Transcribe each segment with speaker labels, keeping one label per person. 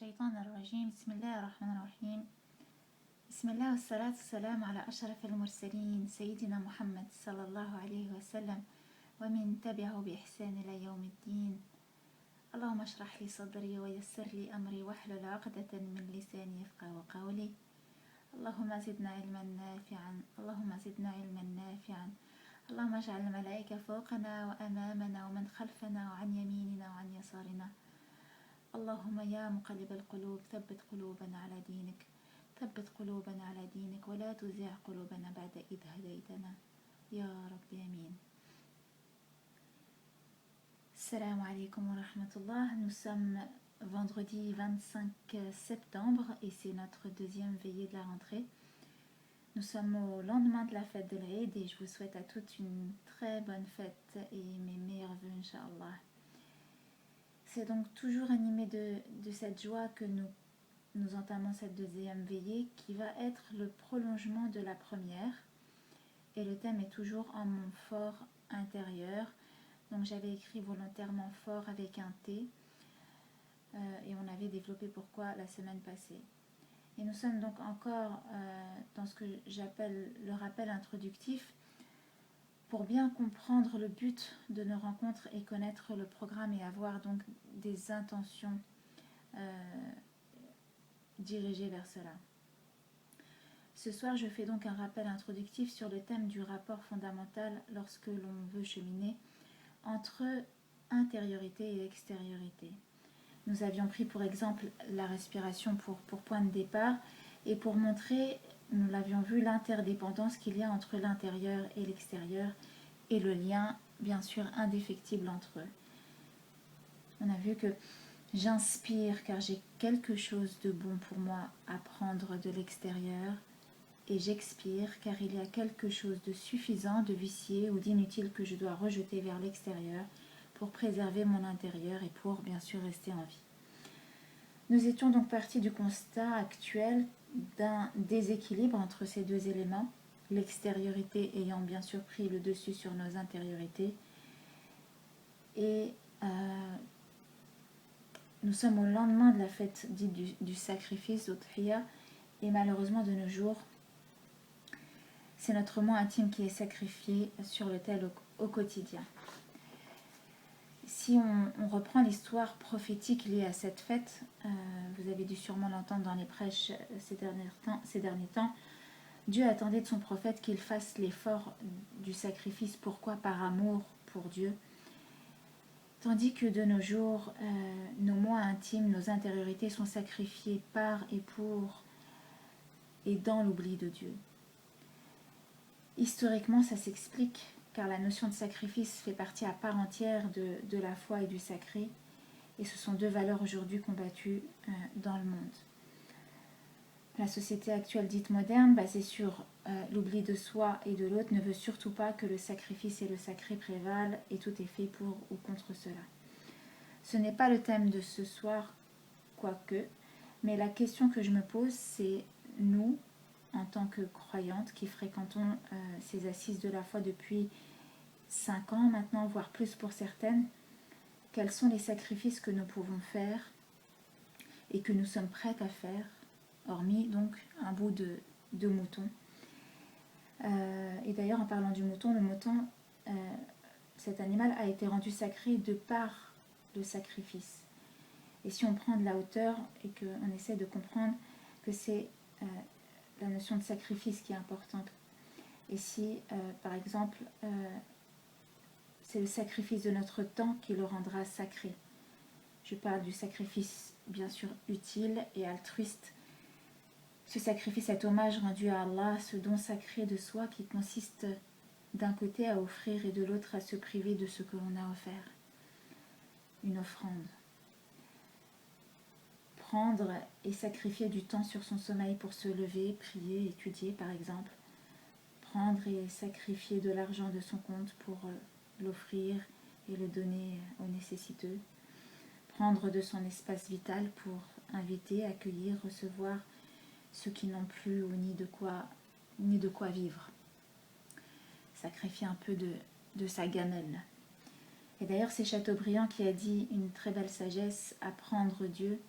Speaker 1: الشيطان الرجيم. بسم الله الرحمن الرحيم. بسم الله والصلاة والسلام على أشرف المرسلين سيدنا محمد صلى الله عليه وسلم ومن تبعه بإحسان إلى يوم الدين. اللهم اشرح لي صدري ويسر لي أمري واحلل عقدة من لساني يفقهوا قولي. اللهم زدنا علما نافعا، اللهم زدنا علما نافعا. اللهم اجعل الملائكة فوقنا وأمامنا ومن خلفنا وعن يميننا وعن يسارنا. اللهم يا مقلب القلوب ثبت قلوبنا على دينك، ثبت قلوبنا على دينك ولا تزغ قلوبنا بعد إذ هديتنا يا رب آمين. Salam alaikum wa rahmatullah. Nous sommes vendredi 25 septembre et c'est notre deuxième veillée de la rentrée. Nous sommes au lendemain de la fête de l'Aïd et je vous souhaite à toutes une très bonne fête et mes meilleurs vœux, Inch'Allah. C'est donc toujours animé de cette joie que nous entamons cette deuxième veillée qui va être le prolongement de la première. Et le thème est toujours en mon fort intérieur. Donc j'avais écrit volontairement fort avec un T et on avait développé pourquoi la semaine passée. Et nous sommes donc encore dans ce que j'appelle le rappel introductif pour bien comprendre le but de nos rencontres et connaître le programme et avoir donc des intentions dirigées vers cela. Ce soir, je fais donc un rappel introductif sur le thème du rapport fondamental lorsque l'on veut cheminer entre intériorité et extériorité. Nous avions pris pour exemple la respiration pour point de départ et pour montrer, nous l'avions vu, l'interdépendance qu'il y a entre l'intérieur et l'extérieur et le lien bien sûr indéfectible entre eux. On a vu que j'inspire car j'ai quelque chose de bon pour moi à prendre de l'extérieur et j'expire car il y a quelque chose de suffisant, de vicié ou d'inutile que je dois rejeter vers l'extérieur pour préserver mon intérieur et pour bien sûr rester en vie. Nous étions donc partis du constat actuel d'un déséquilibre entre ces deux éléments, l'extériorité ayant bien sûr pris le dessus sur nos intériorités. Et nous sommes au lendemain de la fête dite du sacrifice, d'Udhiya, et malheureusement de nos jours, c'est notre moi intime qui est sacrifié sur l'autel au quotidien. Si on reprend l'histoire prophétique liée à cette fête, vous avez dû sûrement l'entendre dans les prêches ces derniers temps, Dieu attendait de son prophète qu'il fasse l'effort du sacrifice. Pourquoi? Par amour pour Dieu. Tandis que de nos jours, nos moi intimes, nos intériorités sont sacrifiées par et pour et dans l'oubli de Dieu. Historiquement, ça s'explique car la notion de sacrifice fait partie à part entière de la foi et du sacré, et ce sont deux valeurs aujourd'hui combattues dans le monde. La société actuelle dite moderne, basée sur l'oubli de soi et de l'autre, ne veut surtout pas que le sacrifice et le sacré prévalent, et tout est fait pour ou contre cela. Ce n'est pas le thème de ce soir, quoique, mais la question que je me pose, c'est nous, en tant que croyantes qui fréquentons ces assises de la foi depuis 5 ans maintenant, voire plus pour certaines, quels sont les sacrifices que nous pouvons faire et que nous sommes prêtes à faire, hormis donc un bout de mouton. Et d'ailleurs, en parlant du mouton, le mouton, cet animal a été rendu sacré de par le sacrifice. Et si on prend de la hauteur et qu'on essaie de comprendre que c'est la notion de sacrifice qui est importante. Et si, par exemple, c'est le sacrifice de notre temps qui le rendra sacré. Je parle du sacrifice, bien sûr, utile et altruiste. Ce sacrifice, cet hommage rendu à Allah, ce don sacré de soi qui consiste d'un côté à offrir et de l'autre à se priver de ce que l'on a offert. Une offrande. Prendre et sacrifier du temps sur son sommeil pour se lever, prier, étudier par exemple. Prendre et sacrifier de l'argent de son compte pour l'offrir et le donner aux nécessiteux. Prendre de son espace vital pour inviter, accueillir, recevoir ceux qui n'ont plus ou ni de quoi vivre. Sacrifier un peu de sa gamelle. Et d'ailleurs c'est Chateaubriand qui a dit une très belle sagesse: apprendre Dieu,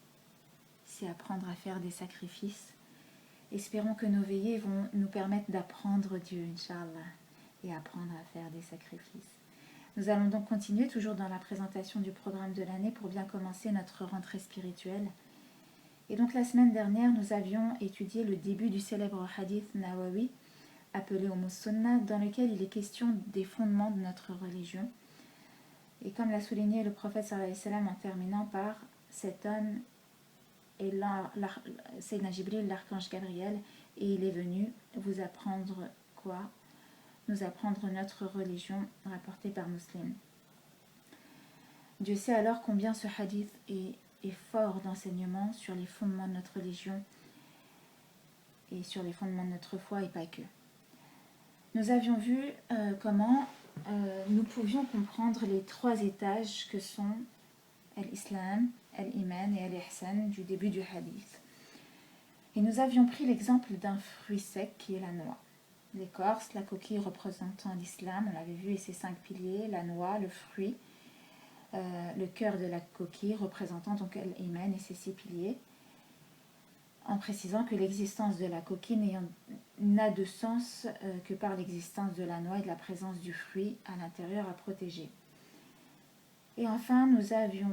Speaker 1: c'est apprendre à faire des sacrifices. Espérons que nos veillées vont nous permettre d'apprendre Dieu, Inch'Allah, et apprendre à faire des sacrifices. Nous allons donc continuer toujours dans la présentation du programme de l'année pour bien commencer notre rentrée spirituelle. Et donc la semaine dernière, nous avions étudié le début du célèbre hadith Nawawi, appelé Sunnah, dans lequel il est question des fondements de notre religion. Et comme l'a souligné le prophète sallallahu alayhi wa sallam en terminant par cet homme et Sayyidina Jibril, l'archange Gabriel, et il est venu vous apprendre quoi? Nous apprendre notre religion, rapportée par Muslim. Dieu sait alors combien ce hadith est fort d'enseignement sur les fondements de notre religion et sur les fondements de notre foi et pas que. Nous avions vu comment nous pouvions comprendre les 3 étages que sont l'islam, l'iman et l'ihsan du début du hadith. Et nous avions pris l'exemple d'un fruit sec qui est la noix. L'écorce, la coquille représentant l'islam, on l'avait vu, et ses 5 piliers, la noix, le fruit, le cœur de la coquille représentant donc l'iman et ses 6 piliers, en précisant que l'existence de la coquille n'a de sens que par l'existence de la noix et de la présence du fruit à l'intérieur à protéger. Et enfin, nous avions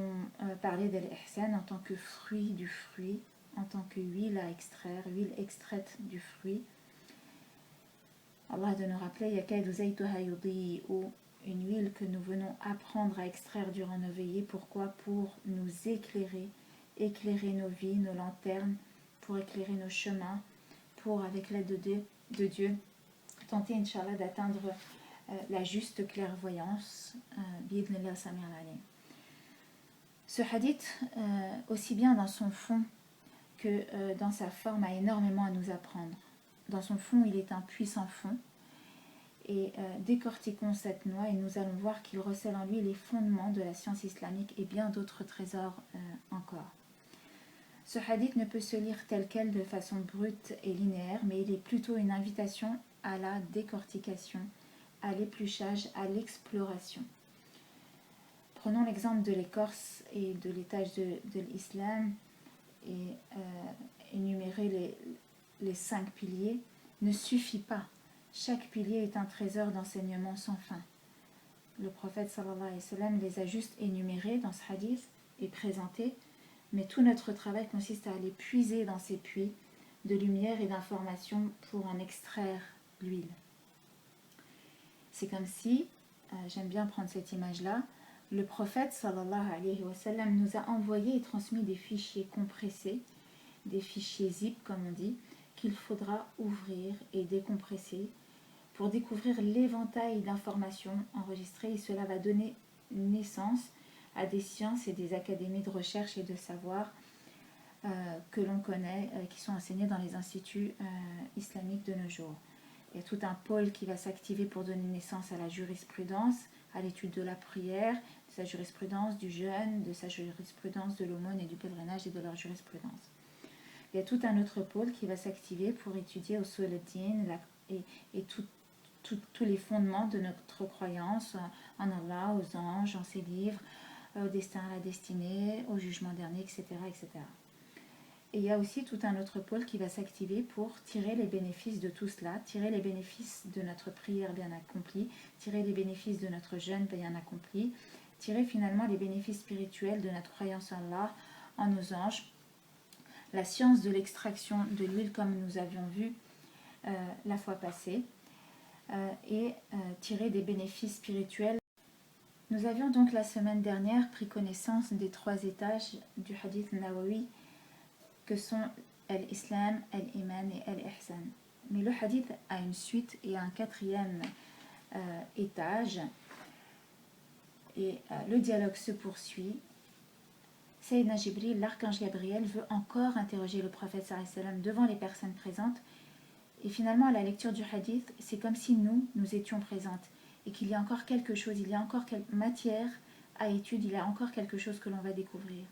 Speaker 1: parlé de l'ihsan en tant que fruit du fruit, en tant que huile à extraire, huile extraite du fruit. Allah de nous rappeler, yakadu zaytuha yudhi'u, une huile que nous venons apprendre à extraire durant nos veillées. Pourquoi? Pour nous éclairer nos vies, nos lanternes, pour éclairer nos chemins, pour, avec l'aide de Dieu, tenter, Inch'Allah, d'atteindre la juste clairvoyance. Ce hadith, aussi bien dans son fond que dans sa forme, a énormément à nous apprendre. Dans son fond, il est un puissant fond. Et décortiquons cette noix et nous allons voir qu'il recèle en lui les fondements de la science islamique et bien d'autres trésors encore. Ce hadith ne peut se lire tel quel de façon brute et linéaire, mais il est plutôt une invitation à la décortication, à l'épluchage, à l'exploration. Prenons l'exemple de l'écorce et de l'étage de l'islam et énumérer les 5 piliers ne suffit pas. Chaque pilier est un trésor d'enseignement sans fin. Le prophète sallallahu alayhi wa sallam les a juste énumérés dans ce hadith et présentés, mais tout notre travail consiste à aller puiser dans ces puits de lumière et d'information pour en extraire l'huile. C'est comme si, j'aime bien prendre cette image-là, le prophète sallallahu alayhi wa sallam nous a envoyé et transmis des fichiers compressés, des fichiers zip comme on dit, qu'il faudra ouvrir et décompresser pour découvrir l'éventail d'informations enregistrées, et cela va donner naissance à des sciences et des académies de recherche et de savoir que l'on connaît, qui sont enseignées dans les instituts islamiques de nos jours. Il y a tout un pôle qui va s'activer pour donner naissance à la jurisprudence, à l'étude de la prière, de sa jurisprudence, du jeûne, de sa jurisprudence, de l'aumône et du pèlerinage et de leur jurisprudence. Il y a tout un autre pôle qui va s'activer pour étudier au Usul-Din et tous les fondements de notre croyance en Allah, aux anges, en ses livres, au destin, à la destinée, au jugement dernier, etc., etc. Et il y a aussi tout un autre pôle qui va s'activer pour tirer les bénéfices de tout cela, tirer les bénéfices de notre prière bien accomplie, tirer les bénéfices de notre jeûne bien accompli, tirer finalement les bénéfices spirituels de notre croyance en Allah, en nos anges, la science de l'extraction de l'huile comme nous avions vu la fois passée, et tirer des bénéfices spirituels. Nous avions donc la semaine dernière pris connaissance des 3 étages du hadith Nawawi que sont l'islam, l'iman et l'ihsan. Mais le hadith a une suite et un 4e étage, et le dialogue se poursuit. Sayyidina Jibril, l'archange Gabriel, veut encore interroger le prophète sallallahu alayhi wa sallam devant les personnes présentes. Et finalement, à la lecture du hadith, c'est comme si nous étions présentes et qu'il y a encore quelque chose, il y a encore matière à étude, il y a encore quelque chose que l'on va découvrir.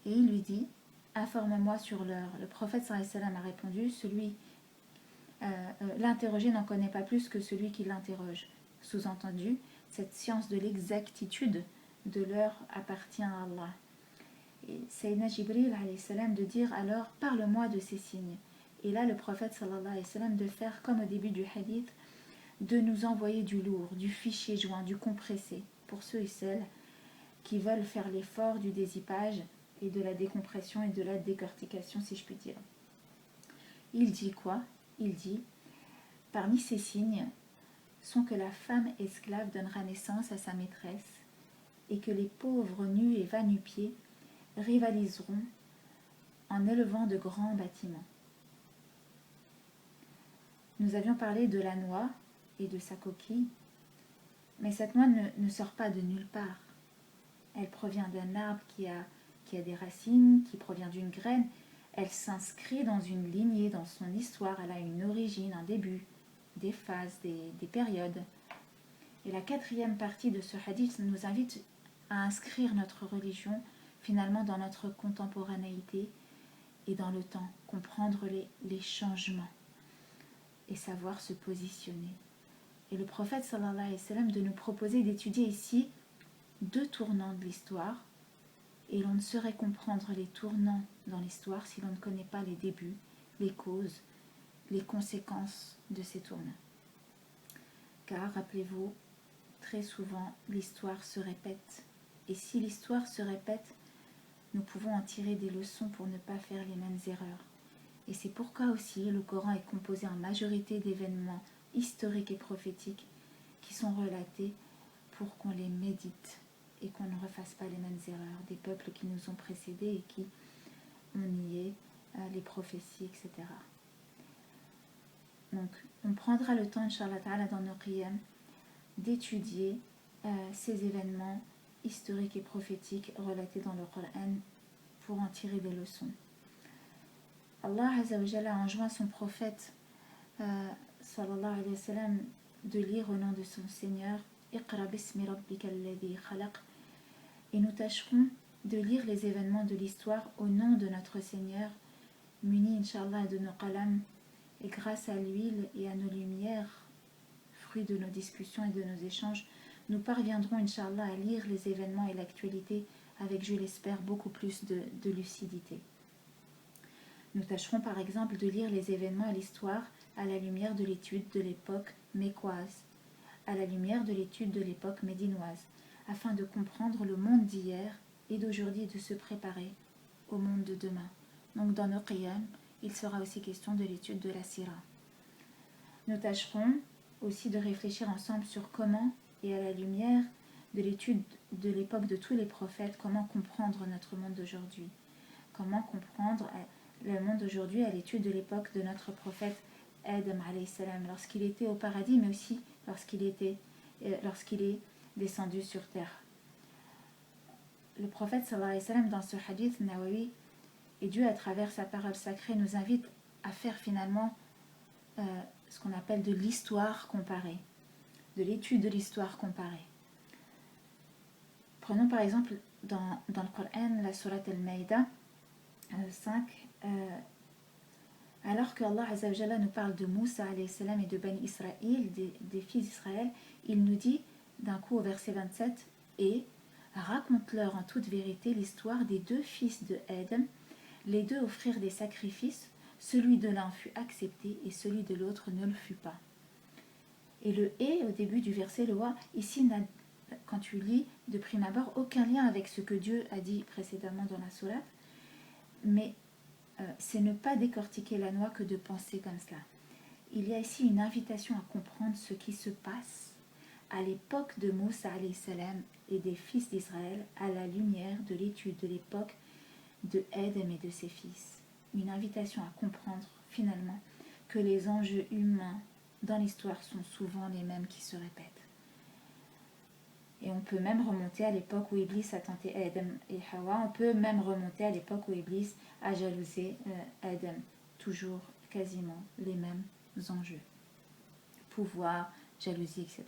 Speaker 1: Et il lui dit, informe-moi sur l'heure. Le prophète sallallahu alayhi wa sallam a répondu, l'interrogé n'en connaît pas plus que celui qui l'interroge. Sous-entendu, cette science de l'exactitude de l'heure appartient à Allah. Et Sayyidina Jibril alayhi salam de dire alors parle-moi de ces signes. Et là le prophète sallallahu alayhi wa sallam de faire comme au début du hadith, de nous envoyer du lourd, du fichier joint, du compressé, pour ceux et celles qui veulent faire l'effort du dézippage et de la décompression et de la décortication, si je puis dire. Il dit quoi? Il dit, parmi ces signes sont que la femme esclave donnera naissance à sa maîtresse et que les pauvres nus et va-nu-pieds rivaliseront en élevant de grands bâtiments. Nous avions parlé de la noix et de sa coquille, mais cette noix ne sort pas de nulle part. Elle provient d'un arbre qui a des racines, qui provient d'une graine. Elle s'inscrit dans une lignée, dans son histoire. Elle a une origine, un début, des phases, des périodes. Et la 4e partie de ce hadith nous invite à inscrire notre religion finalement dans notre contemporanéité et dans le temps, comprendre les changements et savoir se positionner. Et le prophète sallallahu alayhi wa sallam de nous proposer d'étudier ici 2 tournants de l'histoire, et l'on ne saurait comprendre les tournants dans l'histoire si l'on ne connaît pas les débuts, les causes, les conséquences de ces tournants. Car, rappelez-vous, très souvent l'histoire se répète, et si l'histoire se répète, nous pouvons en tirer des leçons pour ne pas faire les mêmes erreurs. Et c'est pourquoi aussi le Coran est composé en majorité d'événements historiques et prophétiques qui sont relatés pour qu'on les médite et qu'on ne refasse pas les mêmes erreurs des peuples qui nous ont précédés et qui ont nié les prophéties, etc. Donc, on prendra le temps, Inch'Allah Ta'ala, dans nos qiyam, d'étudier ces événements historiques et prophétiques relatés dans le Coran pour en tirer des leçons. Allah Azza wa Jalla a enjoint son prophète sallallahu alayhi wa sallam de lire au nom de son Seigneur Iqra bismi rabbika alladhi khalaq, et nous tâcherons de lire les événements de l'histoire au nom de notre Seigneur, munis Inch'Allah de nos qalams, et grâce à l'huile et à nos lumières, fruits de nos discussions et de nos échanges, nous parviendrons Inch'Allah à lire les événements et l'actualité avec, je l'espère, beaucoup plus de lucidité. Nous tâcherons par exemple de lire les événements et l'histoire à la lumière de l'étude de l'époque mécoise, à la lumière de l'étude de l'époque médinoise, afin de comprendre le monde d'hier et d'aujourd'hui, de se préparer au monde de demain. Donc dans nos qiyam, il sera aussi question de l'étude de la sira. Nous tâcherons aussi de réfléchir ensemble sur comment, et à la lumière de l'étude de l'époque de tous les prophètes, comment comprendre notre monde d'aujourd'hui. Comment comprendre le monde d'aujourd'hui à l'étude de l'époque de notre prophète Adam alayhi salam, lorsqu'il était au paradis, mais aussi lorsqu'il est descendu sur terre. Le prophète sallallahu alayhi wa sallam, dans ce hadith Nawawi, et Dieu à travers sa parole sacrée nous invite à faire finalement ce qu'on appelle de l'histoire comparée, de l'étude de l'histoire comparée. Prenons par exemple dans le Coran la sourate Al-Maïda 5, alors que Allah Azza wa Jalla nous parle de Moussa alayhi salam et de Bani Israël, des fils d'Israël, il nous dit d'un coup au verset 27, et raconte-leur en toute vérité l'histoire des 2 fils de Adam. Les 2 offrirent des sacrifices, celui de l'un fut accepté et celui de l'autre ne le fut pas. Et le « et » au début du verset, le « wa » ici n'a, quand tu lis de prime abord, aucun lien avec ce que Dieu a dit précédemment dans la sourate, mais c'est ne pas décortiquer la noix que de penser comme cela. Il y a ici une invitation à comprendre ce qui se passe à l'époque de Moussa alayhi salam et des fils d'Israël à la lumière de l'étude de l'époque de Adam et de ses fils. Une invitation à comprendre finalement que les enjeux humains dans l'histoire sont souvent les mêmes qui se répètent. Et on peut même remonter à l'époque où Iblis a tenté Adam et Hawa. On peut même remonter à l'époque où Iblis a jalousé Adam. Toujours quasiment les mêmes enjeux. Pouvoir, jalousie, etc.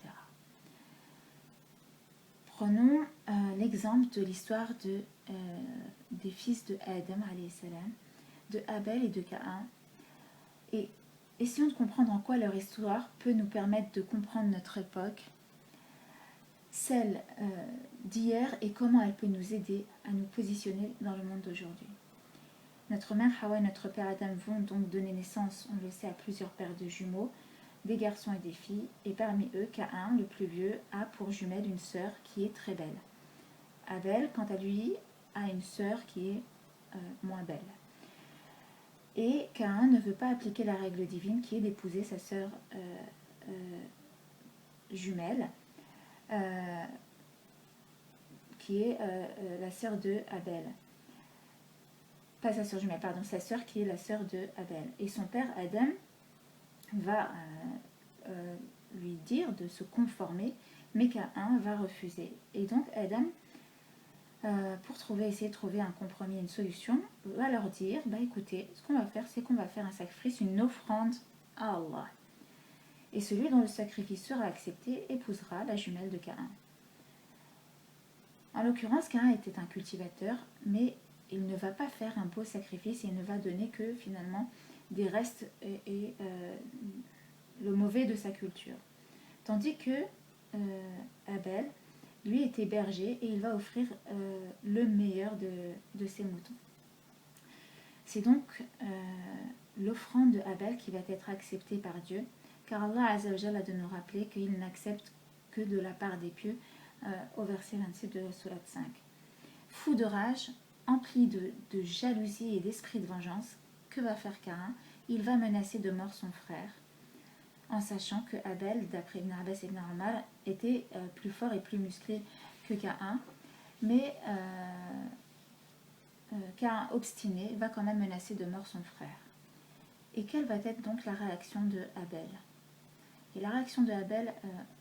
Speaker 1: Prenons l'exemple de l'histoire des fils de Adam, alayhi salam, de Abel et de Caïn. Et essayons de comprendre en quoi leur histoire peut nous permettre de comprendre notre époque, celle d'hier et comment elle peut nous aider à nous positionner dans le monde d'aujourd'hui. Notre mère Hawa et notre père Adam vont donc donner naissance, on le sait, à plusieurs paires de jumeaux, des garçons et des filles, et parmi eux, Caïn, le plus vieux, a pour jumelle une sœur qui est très belle. Abel, quant à lui, a une sœur qui est moins belle. Et Caïn ne veut pas appliquer la règle divine qui est d'épouser sa sœur jumelle, qui est la sœur de Abel. Pas sa sœur jumelle, pardon, sa sœur qui est la sœur de Abel. Et son père Adam va lui dire de se conformer, mais Caïn va refuser. Et donc Adam, pour essayer de trouver un compromis, une solution, va leur dire, écoutez, ce qu'on va faire, c'est qu'on va faire un sacrifice, une offrande à Allah. Et celui dont le sacrifice sera accepté épousera la jumelle de Caïn. En l'occurrence, Caïn était un cultivateur, mais il ne va pas faire un beau sacrifice, il ne va donner que finalement des restes et le mauvais de sa culture. Tandis que Abel, lui, était berger et il va offrir le meilleur de ses moutons. C'est donc l'offrande de Abel qui va être acceptée par Dieu, car Allah Azza wa Jalla a de nous rappeler qu'il n'accepte que de la part des pieux au verset 27 de la sourate 5. Fou de rage, empli de jalousie et d'esprit de vengeance, que va faire Caïn? Il va menacer de mort son frère, en sachant que Abel, d'après Ibn Abbas et Ibn Omar, était plus fort et plus musclé que Caïn, mais Caïn obstiné va quand même menacer de mort son frère. Et quelle va être donc la réaction de Abel? Et la réaction de Abel,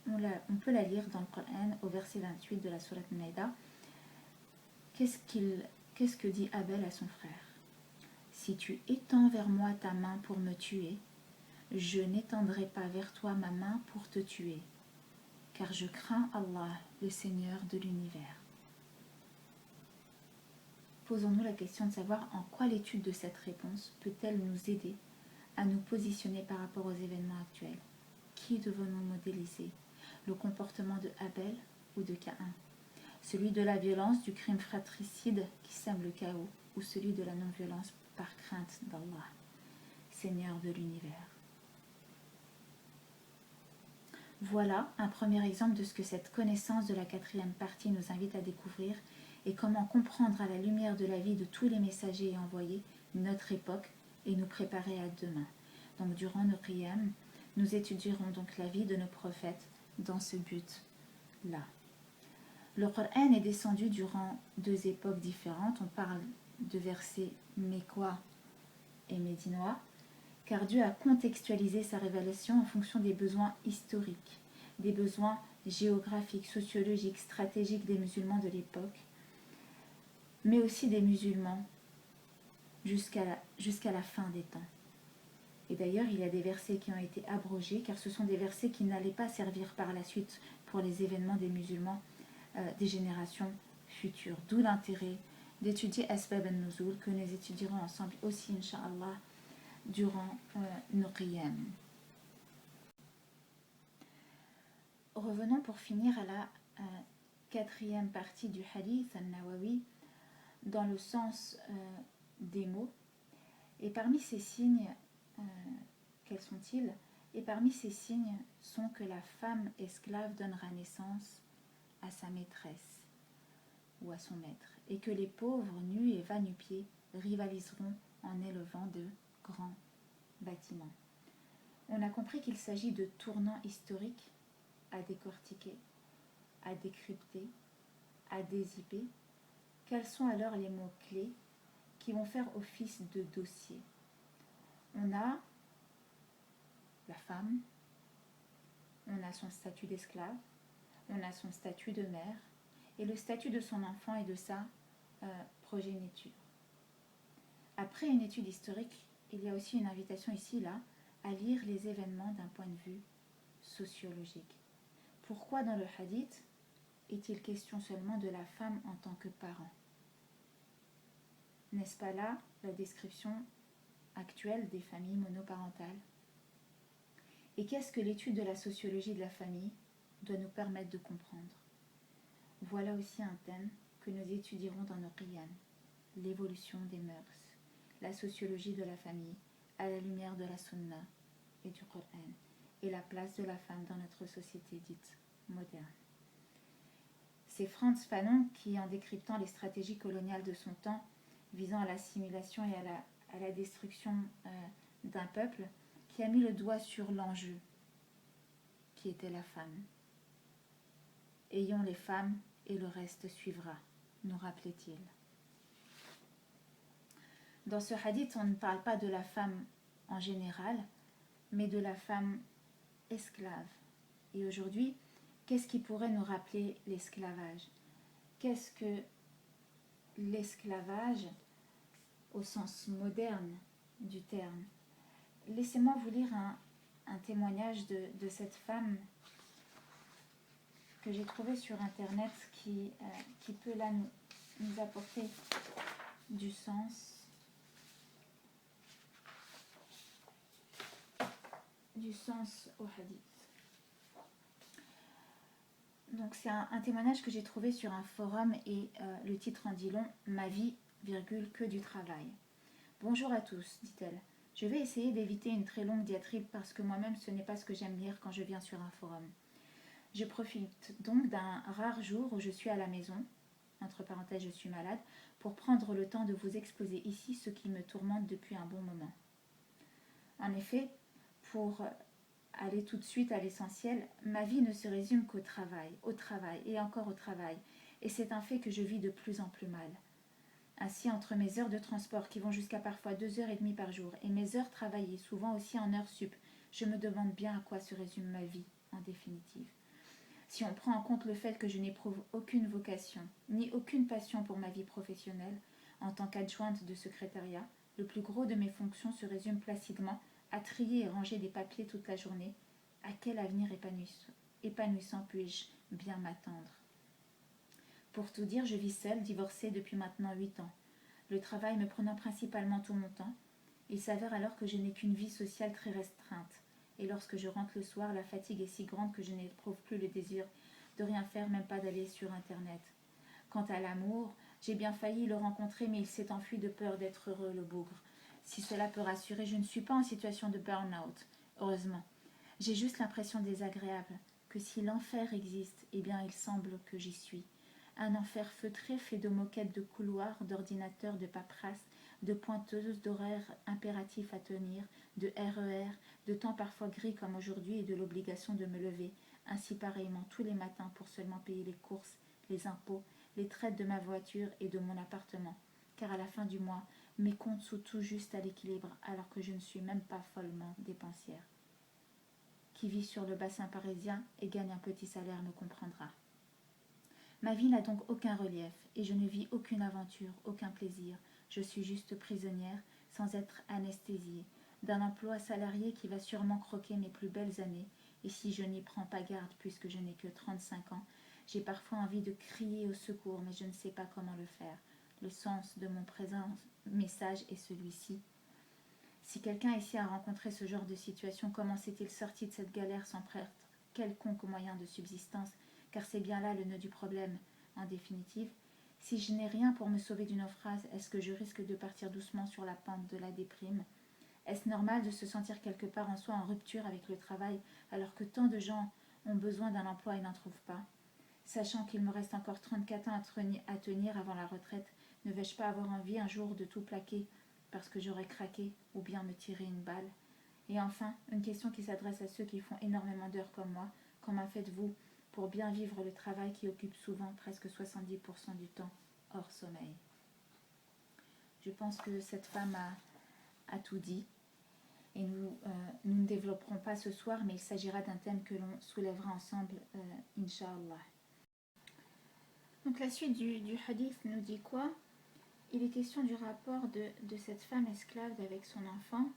Speaker 1: on peut la lire dans le Coran au verset 28 de la sourate Maïda. Qu'est-ce que dit Abel à son frère? Si tu étends vers moi ta main pour me tuer, je n'étendrai pas vers toi ma main pour te tuer, car je crains Allah, le Seigneur de l'univers. Posons-nous la question de savoir en quoi l'étude de cette réponse peut-elle nous aider à nous positionner par rapport aux événements actuels. Qui devons-nous modéliser? Le comportement de Abel ou de Caïn? Celui de la violence, du crime fratricide qui sème le chaos, ou celui de la non-violence par crainte d'Allah, Seigneur de l'univers? Voilà un premier exemple de ce que cette connaissance de la 4e partie nous invite à découvrir et comment comprendre à la lumière de la vie de tous les messagers et envoyés notre époque et nous préparer à demain. Donc durant nos qiyam, nous étudierons donc la vie de nos prophètes dans ce but-là. Le Coran est descendu durant 2 époques différentes. On parle de versets mécois et médinois, car Dieu a contextualisé sa révélation en fonction des besoins historiques, des besoins géographiques, sociologiques, stratégiques des musulmans de l'époque, mais aussi des musulmans jusqu'à la fin des temps. Et d'ailleurs, il y a des versets qui ont été abrogés, car ce sont des versets qui n'allaient pas servir par la suite pour les événements des musulmans des générations futures. D'où l'intérêt d'étudier Asbab al-Nuzul, que nous étudierons ensemble aussi, Inch'Allah, durant nos qiyam. Revenons pour finir à la 4e partie du hadith al-Nawawi, dans le sens des mots. Et parmi ces signes, quels sont-ils? Et parmi ces signes sont que la femme esclave donnera naissance à sa maîtresse ou à son maître, et que les pauvres nus et va-nu-pieds rivaliseront en élevant de grands bâtiments. On a compris qu'il s'agit de tournants historiques à décortiquer, à décrypter, à dézipper. Quels sont alors les mots-clés qui vont faire office de dossier? On a la femme, on a son statut d'esclave, on a son statut de mère et le statut de son enfant et de sa progéniture. Après une étude historique, il y a aussi une invitation ici, là, à lire les événements d'un point de vue sociologique. Pourquoi dans le hadith est-il question seulement de la femme en tant que parent? N'est-ce pas là la description actuelle des familles monoparentales? Et qu'est-ce que l'étude de la sociologie de la famille doit nous permettre de comprendre? Voilà aussi un thème que nous étudierons dans nos qiyam, l'évolution des mœurs, la sociologie de la famille à la lumière de la sunna et du Coran, et la place de la femme dans notre société dite moderne. C'est Frantz Fanon qui, en décryptant les stratégies coloniales de son temps, visant à l'assimilation et à la destruction d'un peuple, qui a mis le doigt sur l'enjeu, qui était la femme. Ayons les femmes et le reste suivra, nous rappelait-il. Dans ce hadith, on ne parle pas de la femme en général, mais de la femme esclave. Et aujourd'hui, qu'est-ce qui pourrait nous rappeler l'esclavage? Qu'est-ce que l'esclavage au sens moderne du terme? Laissez-moi vous lire un témoignage de cette femme que j'ai trouvé sur internet qui peut là nous apporter du sens au hadith. Donc c'est un témoignage que j'ai trouvé sur un forum et le titre en dit long, ma vie, virgule, que du travail. Bonjour à tous, dit-elle. Je vais essayer d'éviter une très longue diatribe parce que moi-même ce n'est pas ce que j'aime lire quand je viens sur un forum. Je profite donc d'un rare jour où je suis à la maison, entre parenthèses je suis malade, pour prendre le temps de vous exposer ici ce qui me tourmente depuis un bon moment. En effet, pour aller tout de suite à l'essentiel, ma vie ne se résume qu'au travail et encore au travail, et c'est un fait que je vis de plus en plus mal. Ainsi, entre mes heures de transport qui vont jusqu'à parfois 2h30 par jour et mes heures travaillées, souvent aussi en heures sup, je me demande bien à quoi se résume ma vie, en définitive. Si on prend en compte le fait que je n'éprouve aucune vocation, ni aucune passion pour ma vie professionnelle, en tant qu'adjointe de secrétariat, le plus gros de mes fonctions se résume placidement à trier et ranger des papiers toute la journée. À quel avenir épanouissant puis-je bien m'attendre? Pour tout dire, je vis seule, divorcée depuis maintenant 8 ans. Le travail me prenant principalement tout mon temps, il s'avère alors que je n'ai qu'une vie sociale très restreinte. Et lorsque je rentre le soir, la fatigue est si grande que je n'éprouve plus le désir de rien faire, même pas d'aller sur Internet. Quant à l'amour, j'ai bien failli le rencontrer, mais il s'est enfui de peur d'être heureux, le bougre. Si cela peut rassurer, je ne suis pas en situation de burn-out, heureusement. J'ai juste l'impression désagréable que si l'enfer existe, eh bien il semble que j'y suis. Un enfer feutré fait de moquettes de couloirs, d'ordinateurs, de paperasses, de pointeuses, d'horaires impératifs à tenir, de RER, de temps parfois gris comme aujourd'hui et de l'obligation de me lever, ainsi pareillement tous les matins pour seulement payer les courses, les impôts, les traites de ma voiture et de mon appartement. Car à la fin du mois, mes comptes sont tout juste à l'équilibre alors que je ne suis même pas follement dépensière. Qui vit sur le bassin parisien et gagne un petit salaire me comprendra. Ma vie n'a donc aucun relief, et je ne vis aucune aventure, aucun plaisir. Je suis juste prisonnière, sans être anesthésiée, d'un emploi salarié qui va sûrement croquer mes plus belles années, et si je n'y prends pas garde puisque je n'ai que 35 ans, j'ai parfois envie de crier au secours, mais je ne sais pas comment le faire. Le sens de mon présent message est celui-ci. Si quelqu'un ici a rencontré ce genre de situation, comment s'est-il sorti de cette galère sans prêtre quelconque moyen de subsistance, car c'est bien là le nœud du problème, en définitive. Si je n'ai rien pour me sauver du naufrage, est-ce que je risque de partir doucement sur la pente de la déprime? Est-ce normal de se sentir quelque part en soi en rupture avec le travail, alors que tant de gens ont besoin d'un emploi et n'en trouvent pas? Sachant qu'il me reste encore 34 ans à tenir avant la retraite, ne vais-je pas avoir envie un jour de tout plaquer parce que j'aurais craqué ou bien me tirer une balle? Et enfin, une question qui s'adresse à ceux qui font énormément d'heures comme moi. Comment faites-vous pour bien vivre le travail qui occupe souvent presque 70% du temps hors sommeil? Je pense que cette femme a tout dit. Et nous ne développerons pas ce soir, mais il s'agira d'un thème que l'on soulèvera ensemble, Inch'Allah. Donc la suite du hadith nous dit quoi? Il est question du rapport de cette femme esclave avec son enfant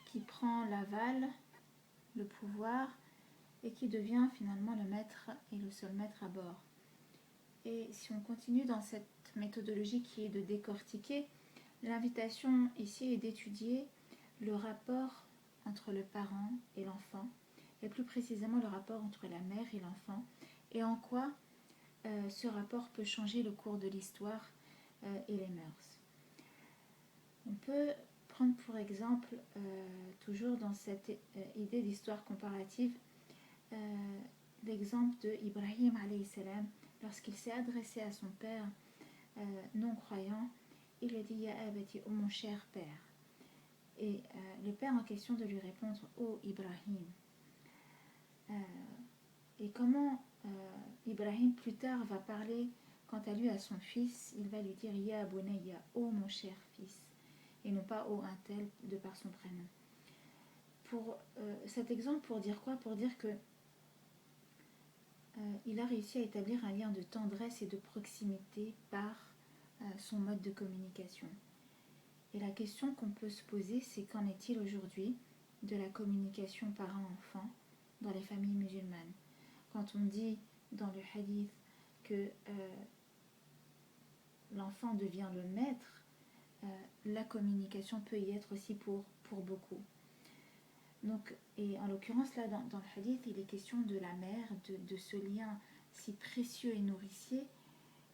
Speaker 1: qui prend l'aval, le pouvoir, et qui devient finalement le maître et le seul maître à bord. Et si on continue dans cette méthodologie qui est de décortiquer, l'invitation ici est d'étudier le rapport entre le parent et l'enfant, et plus précisément le rapport entre la mère et l'enfant, et en quoi ce rapport peut changer le cours de l'histoire et les mœurs. On peut prendre pour exemple, toujours dans cette idée d'histoire comparative, l'exemple de Ibrahim alayhi salam, lorsqu'il s'est adressé à son père non-croyant, il lui a dit Ya abati, ô mon cher père. Et le père en question de lui répondre Ô Ibrahim. Et comment Ibrahim plus tard va parler quant à lui à son fils, il va lui dire Ya bunayya, ô mon cher fils, et non pas ô un tel de par son prénom. Pour cet exemple, pour dire quoi? Pour dire que il a réussi à établir un lien de tendresse et de proximité par son mode de communication. Et la question qu'on peut se poser, c'est qu'en est-il aujourd'hui de la communication parent-enfant dans les familles musulmanes? Quand on dit dans le hadith que l'enfant devient le maître, la communication peut y être aussi pour beaucoup. Donc, et en l'occurrence, là, dans le hadith, il est question de la mère, de ce lien si précieux et nourricier.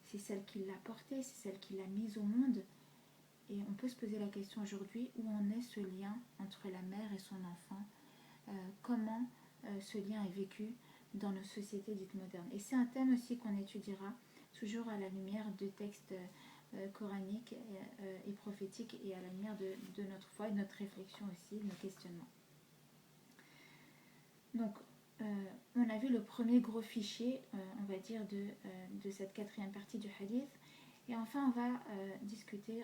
Speaker 1: C'est celle qui l'a porté, c'est celle qui l'a mise au monde. Et on peut se poser la question aujourd'hui, où en est ce lien entre la mère et son enfant? Comment ce lien est vécu dans nos sociétés dites modernes? Et c'est un thème aussi qu'on étudiera toujours à la lumière de textes coraniques et prophétiques et à la lumière de notre foi et de notre réflexion aussi, de nos questionnements. Donc, on a vu le premier gros fichier, on va dire, de cette quatrième partie du hadith. Et enfin, on va discuter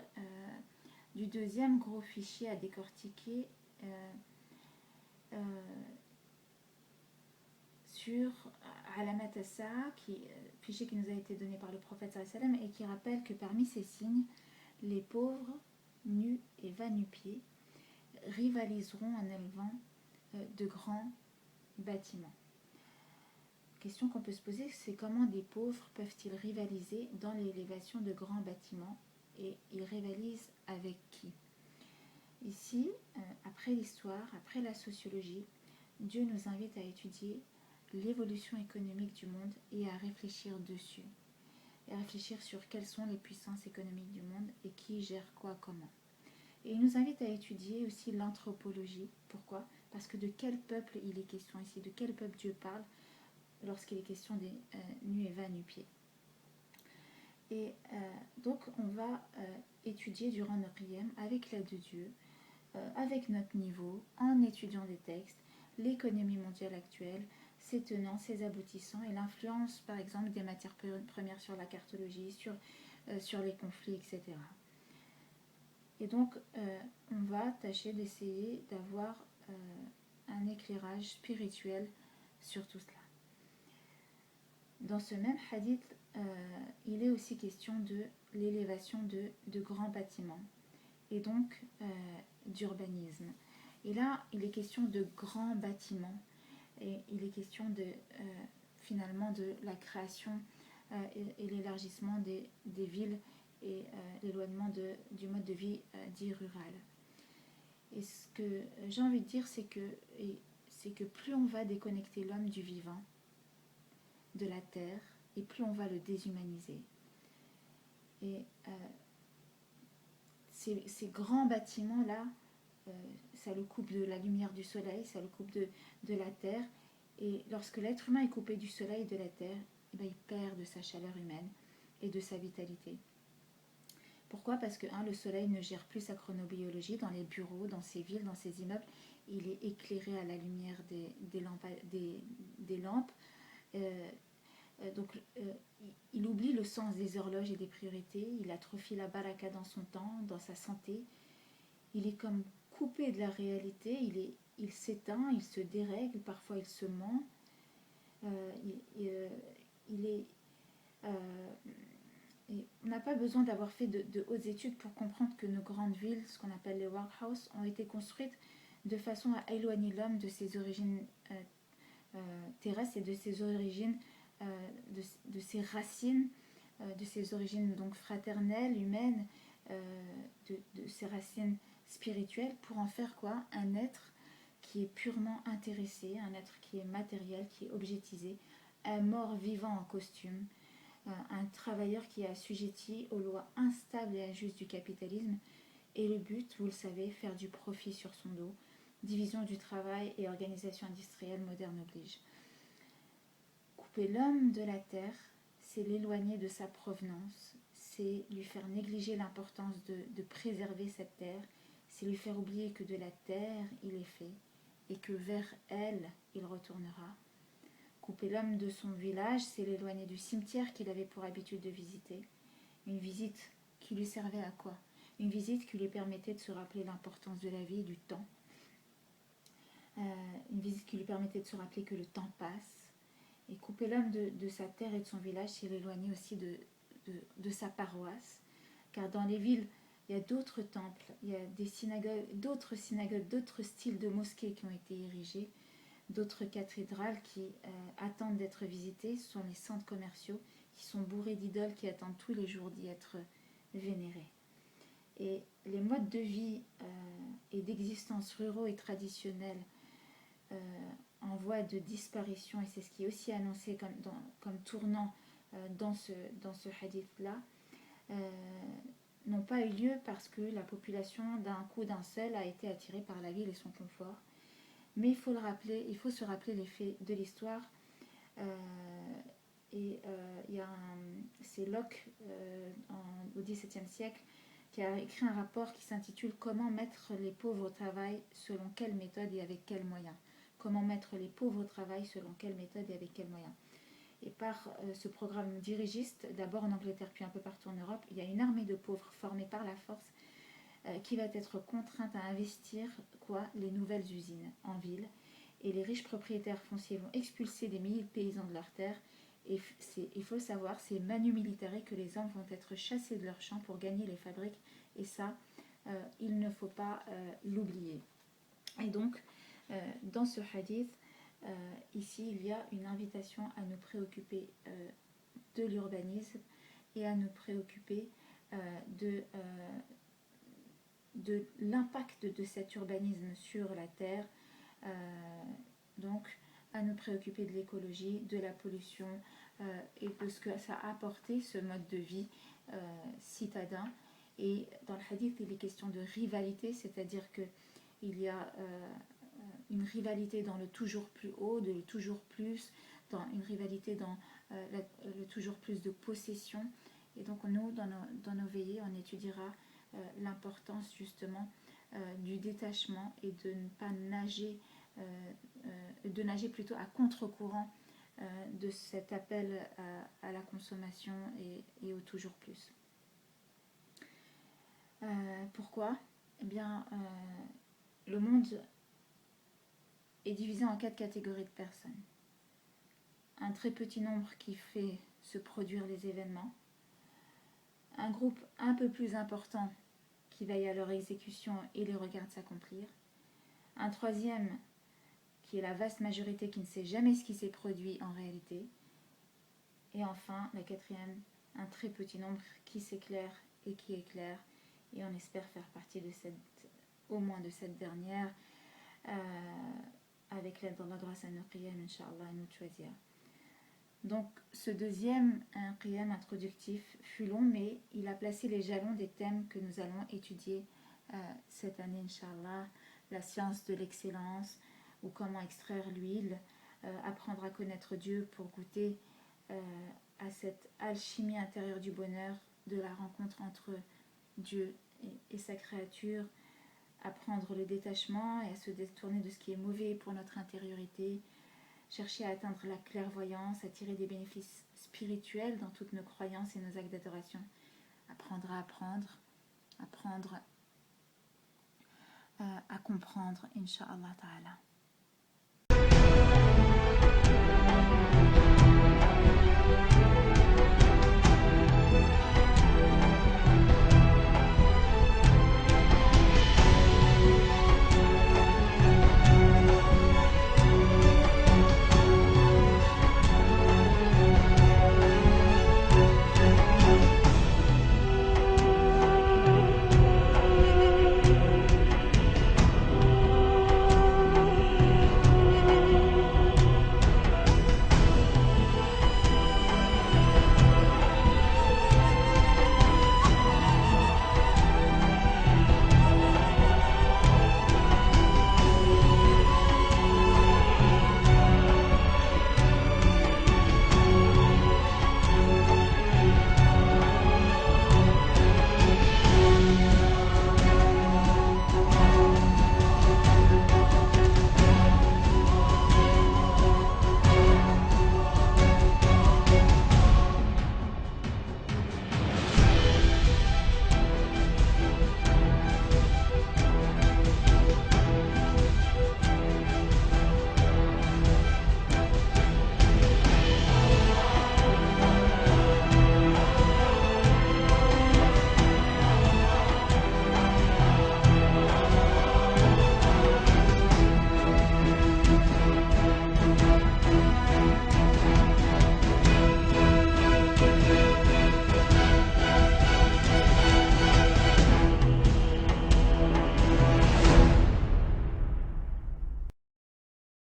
Speaker 1: du deuxième gros fichier à décortiquer sur Alamat as-Sa'a, fichier qui nous a été donné par le prophète sallallahu alayhi wa sallam et qui rappelle que parmi ces signes, les pauvres, nus et va-nu-pieds, rivaliseront en élevant de grands bâtiments. Question qu'on peut se poser, c'est comment des pauvres peuvent-ils rivaliser dans l'élévation de grands bâtiments, et ils rivalisent avec qui? Ici, après l'histoire, après la sociologie, Dieu nous invite à étudier l'évolution économique du monde et à réfléchir dessus, et à réfléchir sur quelles sont les puissances économiques du monde et qui gère quoi comment. Et il nous invite à étudier aussi l'anthropologie. Pourquoi? Parce que de quel peuple il est question ici? De quel peuple Dieu parle lorsqu'il est question des nus et va-nu-pieds? Et donc on va étudier durant nos prières avec l'aide de Dieu, avec notre niveau, en étudiant des textes, l'économie mondiale actuelle, ses tenants, ses aboutissants et l'influence par exemple des matières premières sur la cartologie, sur les conflits, etc. Et donc on va tâcher d'essayer d'avoir un éclairage spirituel sur tout cela. Dans ce même hadith, il est aussi question de l'élévation de grands bâtiments et donc d'urbanisme. Et là, il est question de grands bâtiments et il est question finalement de la création et l'élargissement des villes et l'éloignement du mode de vie dit rural. Et ce que j'ai envie de dire, c'est que plus on va déconnecter l'homme du vivant, de la terre, et plus on va le déshumaniser. Et ces grands bâtiments-là, ça le coupe de la lumière du soleil, ça le coupe de la terre. Et lorsque l'être humain est coupé du soleil et de la terre, eh bien, il perd de sa chaleur humaine et de sa vitalité. Pourquoi? Parce que le soleil ne gère plus sa chronobiologie dans les bureaux, dans ces villes, dans ces immeubles. Il est éclairé à la lumière des lampes. Donc il oublie le sens des horloges et des priorités. Il atrophie la baraka dans son temps, dans sa santé. Il est comme coupé de la réalité. Il s'éteint, il se dérègle, parfois il se ment. On n'a pas besoin d'avoir fait de hautes études pour comprendre que nos grandes villes, ce qu'on appelle les workhouses, ont été construites de façon à éloigner l'homme de ses origines terrestres et de ses origines, de ses racines, de ses origines donc fraternelles, humaines, de ses racines spirituelles, pour en faire quoi? Un être qui est purement intéressé, un être qui est matériel, qui est objetisé, un mort vivant en costume, un travailleur qui est assujetti aux lois instables et injustes du capitalisme. Et le but, vous le savez, faire du profit sur son dos. Division du travail et organisation industrielle moderne oblige. Couper l'homme de la terre, c'est l'éloigner de sa provenance, c'est lui faire négliger l'importance de préserver cette terre, c'est lui faire oublier que de la terre il est fait et que vers elle il retournera. Couper l'homme de son village, c'est l'éloigner du cimetière qu'il avait pour habitude de visiter. Une visite qui lui servait à quoi? Une visite qui lui permettait de se rappeler l'importance de la vie et du temps. Une visite qui lui permettait de se rappeler que le temps passe. Et couper l'homme de sa terre et de son village, c'est l'éloigner aussi de sa paroisse. Car dans les villes, il y a d'autres temples, il y a des synagogues, d'autres styles de mosquées qui ont été érigés, d'autres cathédrales qui attendent d'être visitées. Ce sont les centres commerciaux qui sont bourrés d'idoles qui attendent tous les jours d'y être vénérés. Et les modes de vie et d'existence ruraux et traditionnels en voie de disparition, et c'est ce qui est aussi annoncé comme tournant dans ce hadith-là, n'ont pas eu lieu parce que la population d'un coup d'un seul a été attirée par la ville et son confort. Mais il faut se rappeler les faits de l'histoire. C'est Locke au XVIIe siècle qui a écrit un rapport qui s'intitule « Comment mettre les pauvres au travail, selon quelle méthode et avec quels moyens ?» Comment mettre les pauvres au travail, selon quelle méthode et avec quels moyens. Et par ce programme dirigiste, d'abord en Angleterre puis un peu partout en Europe, il y a une armée de pauvres formée par la force qui va être contrainte à investir les nouvelles usines en ville. Et les riches propriétaires fonciers vont expulser des milliers de paysans de leurs terres. Et il faut le savoir, c'est manu militare que les hommes vont être chassés de leurs champs pour gagner les fabriques. Et ça, il ne faut pas l'oublier. Et donc, dans ce hadith, ici, il y a une invitation à nous préoccuper de l'urbanisme et à nous préoccuper de l'impact de cet urbanisme sur la terre, donc à nous préoccuper de l'écologie, de la pollution et de ce que ça a apporté ce mode de vie citadin. Et dans le hadith, il est question de rivalité, c'est-à-dire qu'il y a une rivalité dans le toujours plus haut, de le toujours plus, une rivalité dans le toujours plus de possession. Et donc nous, dans nos veillées, on étudiera l'importance justement du détachement et de ne pas nager, de nager plutôt à contre-courant de cet appel à la consommation et au toujours plus. Pourquoi ? Eh bien, le monde est divisé en 4 catégories de personnes. Un très petit nombre qui fait se produire les événements, un groupe un peu plus important qui veille à leur exécution et les regarde s'accomplir, un troisième qui est la vaste majorité qui ne sait jamais ce qui s'est produit en réalité, et enfin la quatrième, un très petit nombre qui s'éclaire et qui éclaire, et on espère faire partie au moins de cette dernière, avec l'aide d'Allah grâce à nos qiyam, Inch'Allah, et notre choisir. Donc ce deuxième qiyam introductif fut long, mais il a placé les jalons des thèmes que nous allons étudier cette année, Inch'Allah, la science de l'excellence, ou comment extraire l'huile, apprendre à connaître Dieu pour goûter à cette alchimie intérieure du bonheur, de la rencontre entre Dieu et sa créature, apprendre le détachement et à se détourner de ce qui est mauvais pour notre intériorité, chercher à atteindre la clairvoyance, à tirer des bénéfices spirituels dans toutes nos croyances et nos actes d'adoration, apprendre à apprendre à comprendre, Inch'Allah Ta'ala.